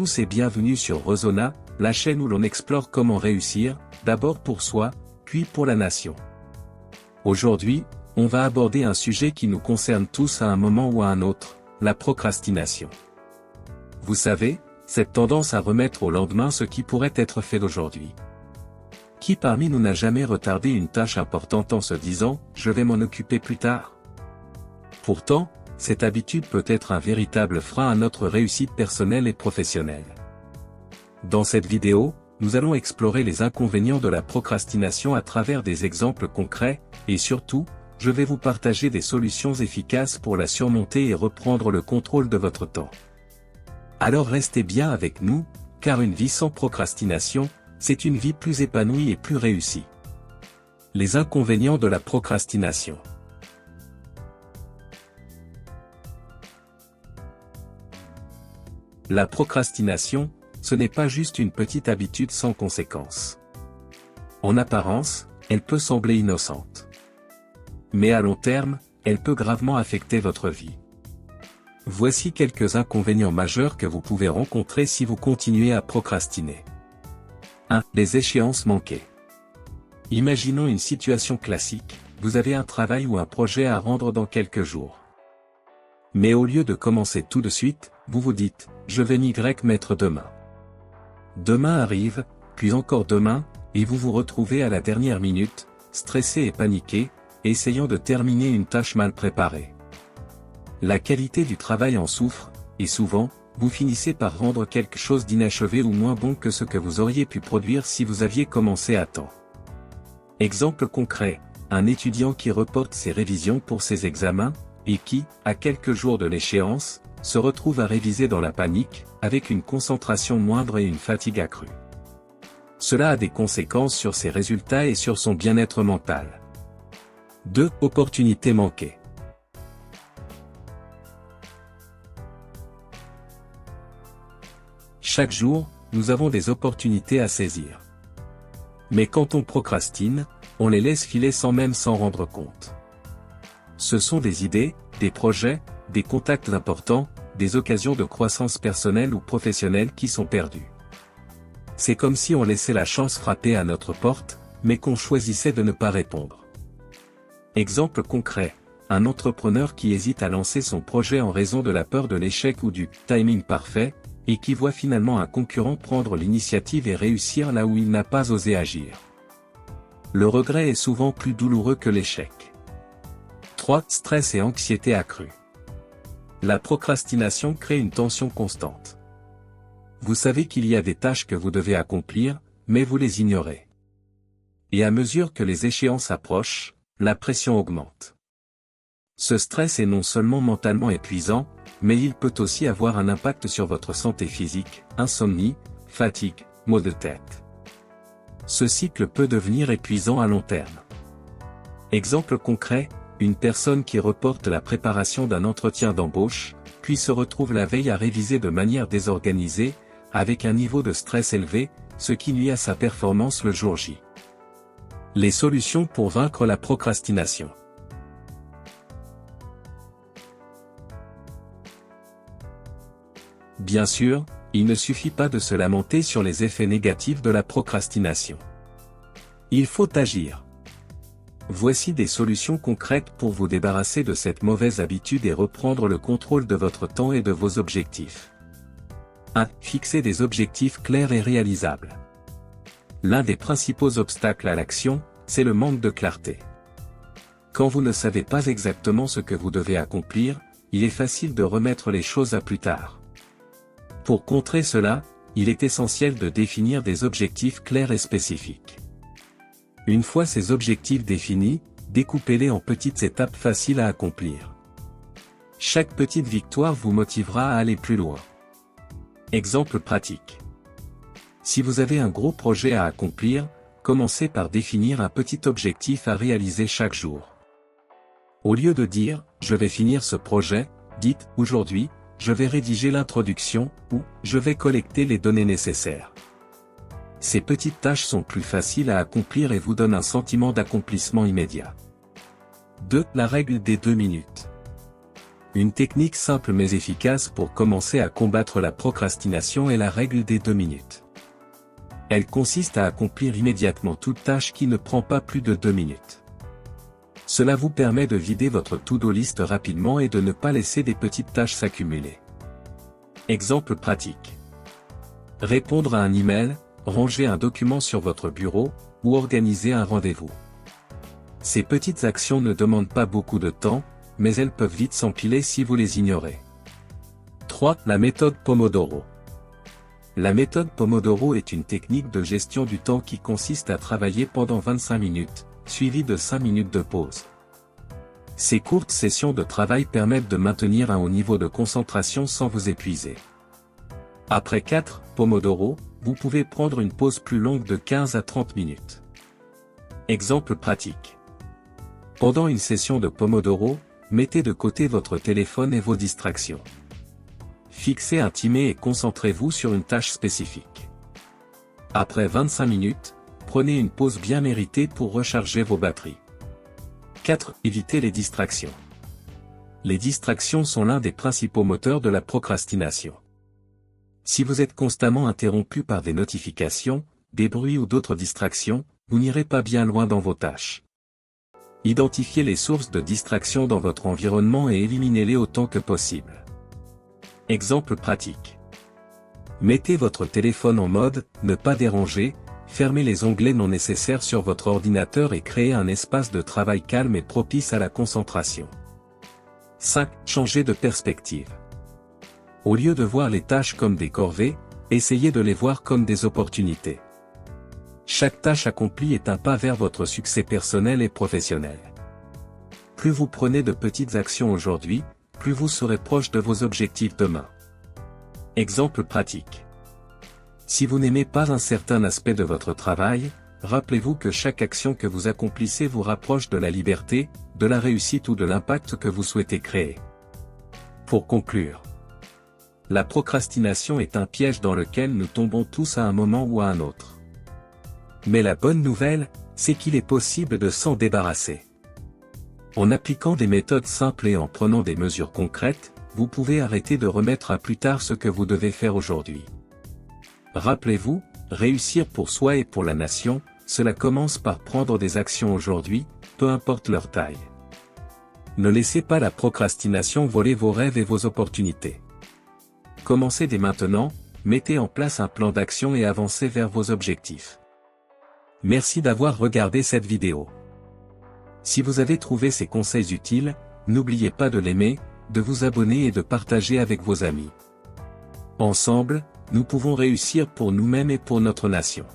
tous et bienvenue sur Rezona, la chaîne où l'on explore comment réussir, d'abord pour soi, puis pour la nation. Aujourd'hui, on va aborder un sujet qui nous concerne tous à un moment ou à un autre, la procrastination. Vous savez, cette tendance à remettre au lendemain ce qui pourrait être fait d'aujourd'hui. Qui parmi nous n'a jamais retardé une tâche importante en se disant « je vais m'en occuper plus tard ». Pourtant, cette habitude peut être un véritable frein à notre réussite personnelle et professionnelle. Dans cette vidéo, nous allons explorer les inconvénients de la procrastination à travers des exemples concrets, et surtout, je vais vous partager des solutions efficaces pour la surmonter et reprendre le contrôle de votre temps. Alors restez bien avec nous, car une vie sans procrastination, c'est une vie plus épanouie et plus réussie. Les inconvénients de la procrastination. La procrastination, ce n'est pas juste une petite habitude sans conséquence. En apparence, elle peut sembler innocente. Mais à long terme, elle peut gravement affecter votre vie. Voici quelques inconvénients majeurs que vous pouvez rencontrer si vous continuez à procrastiner. 1. Les échéances manquées. Imaginons une situation classique, vous avez un travail ou un projet à rendre dans quelques jours. Mais au lieu de commencer tout de suite, vous vous dites « je vais m'y mettre demain ». Demain arrive, puis encore demain, et vous vous retrouvez à la dernière minute, stressé et paniqué, essayant de terminer une tâche mal préparée. La qualité du travail en souffre, et souvent, vous finissez par rendre quelque chose d'inachevé ou moins bon que ce que vous auriez pu produire si vous aviez commencé à temps. Exemple concret, un étudiant qui reporte ses révisions pour ses examens, et qui, à quelques jours de l'échéance, se retrouve à réviser dans la panique, avec une concentration moindre et une fatigue accrue. Cela a des conséquences sur ses résultats et sur son bien-être mental. 2. Opportunités manquées. Chaque jour, nous avons des opportunités à saisir. Mais quand on procrastine, on les laisse filer sans même s'en rendre compte. Ce sont des idées, des projets, des contacts importants, des occasions de croissance personnelle ou professionnelle qui sont perdues. C'est comme si on laissait la chance frapper à notre porte, mais qu'on choisissait de ne pas répondre. Exemple concret, un entrepreneur qui hésite à lancer son projet en raison de la peur de l'échec ou du « timing parfait », et qui voit finalement un concurrent prendre l'initiative et réussir là où il n'a pas osé agir. Le regret est souvent plus douloureux que l'échec. 3. Stress et anxiété accrue. La procrastination crée une tension constante. Vous savez qu'il y a des tâches que vous devez accomplir, mais vous les ignorez. Et à mesure que les échéances approchent, la pression augmente. Ce stress est non seulement mentalement épuisant, mais il peut aussi avoir un impact sur votre santé physique, insomnie, fatigue, maux de tête. Ce cycle peut devenir épuisant à long terme. Exemple concret, une personne qui reporte la préparation d'un entretien d'embauche, puis se retrouve la veille à réviser de manière désorganisée, avec un niveau de stress élevé, ce qui nuit à sa performance le jour J. Les solutions pour vaincre la procrastination. Bien sûr, il ne suffit pas de se lamenter sur les effets négatifs de la procrastination. Il faut agir. Voici des solutions concrètes pour vous débarrasser de cette mauvaise habitude et reprendre le contrôle de votre temps et de vos objectifs. 1. Fixer des objectifs clairs et réalisables. L'un des principaux obstacles à l'action, c'est le manque de clarté. Quand vous ne savez pas exactement ce que vous devez accomplir, il est facile de remettre les choses à plus tard. Pour contrer cela, il est essentiel de définir des objectifs clairs et spécifiques. Une fois ces objectifs définis, découpez-les en petites étapes faciles à accomplir. Chaque petite victoire vous motivera à aller plus loin. Exemple pratique. Si vous avez un gros projet à accomplir, commencez par définir un petit objectif à réaliser chaque jour. Au lieu de dire « je vais finir ce projet », dites « aujourd'hui, je vais rédiger l'introduction » ou « je vais collecter les données nécessaires ». Ces petites tâches sont plus faciles à accomplir et vous donnent un sentiment d'accomplissement immédiat. 2. La règle des 2 minutes. Une technique simple mais efficace pour commencer à combattre la procrastination est la règle des 2 minutes. Elle consiste à accomplir immédiatement toute tâche qui ne prend pas plus de 2 minutes. Cela vous permet de vider votre to-do list rapidement et de ne pas laisser des petites tâches s'accumuler. Exemple pratique. Répondre à un email, ranger un document sur votre bureau, ou organiser un rendez-vous. Ces petites actions ne demandent pas beaucoup de temps, mais elles peuvent vite s'empiler si vous les ignorez. 3. La méthode Pomodoro. La méthode Pomodoro est une technique de gestion du temps qui consiste à travailler pendant 25 minutes, suivie de 5 minutes de pause. Ces courtes sessions de travail permettent de maintenir un haut niveau de concentration sans vous épuiser. Après 4 Pomodoro, vous pouvez prendre une pause plus longue de 15 à 30 minutes. Exemple pratique. Pendant une session de Pomodoro, mettez de côté votre téléphone et vos distractions. Fixez un timer et concentrez-vous sur une tâche spécifique. Après 25 minutes, prenez une pause bien méritée pour recharger vos batteries. 4. Évitez les distractions. Les distractions sont l'un des principaux moteurs de la procrastination. Si vous êtes constamment interrompu par des notifications, des bruits ou d'autres distractions, vous n'irez pas bien loin dans vos tâches. Identifiez les sources de distraction dans votre environnement et éliminez-les autant que possible. Exemple pratique. Mettez votre téléphone en mode « Ne pas déranger », fermez les onglets non nécessaires sur votre ordinateur et créez un espace de travail calme et propice à la concentration. 5. Changez de perspective. Au lieu de voir les tâches comme des corvées, essayez de les voir comme des opportunités. Chaque tâche accomplie est un pas vers votre succès personnel et professionnel. Plus vous prenez de petites actions aujourd'hui, plus vous serez proche de vos objectifs demain. Exemple pratique. Si vous n'aimez pas un certain aspect de votre travail, rappelez-vous que chaque action que vous accomplissez vous rapproche de la liberté, de la réussite ou de l'impact que vous souhaitez créer. Pour conclure, la procrastination est un piège dans lequel nous tombons tous à un moment ou à un autre. Mais la bonne nouvelle, c'est qu'il est possible de s'en débarrasser. En appliquant des méthodes simples et en prenant des mesures concrètes, vous pouvez arrêter de remettre à plus tard ce que vous devez faire aujourd'hui. Rappelez-vous, réussir pour soi et pour la nation, cela commence par prendre des actions aujourd'hui, peu importe leur taille. Ne laissez pas la procrastination voler vos rêves et vos opportunités. Commencez dès maintenant, mettez en place un plan d'action et avancez vers vos objectifs. Merci d'avoir regardé cette vidéo. Si vous avez trouvé ces conseils utiles, n'oubliez pas de l'aimer, de vous abonner et de partager avec vos amis. Ensemble, nous pouvons réussir pour nous-mêmes et pour notre nation.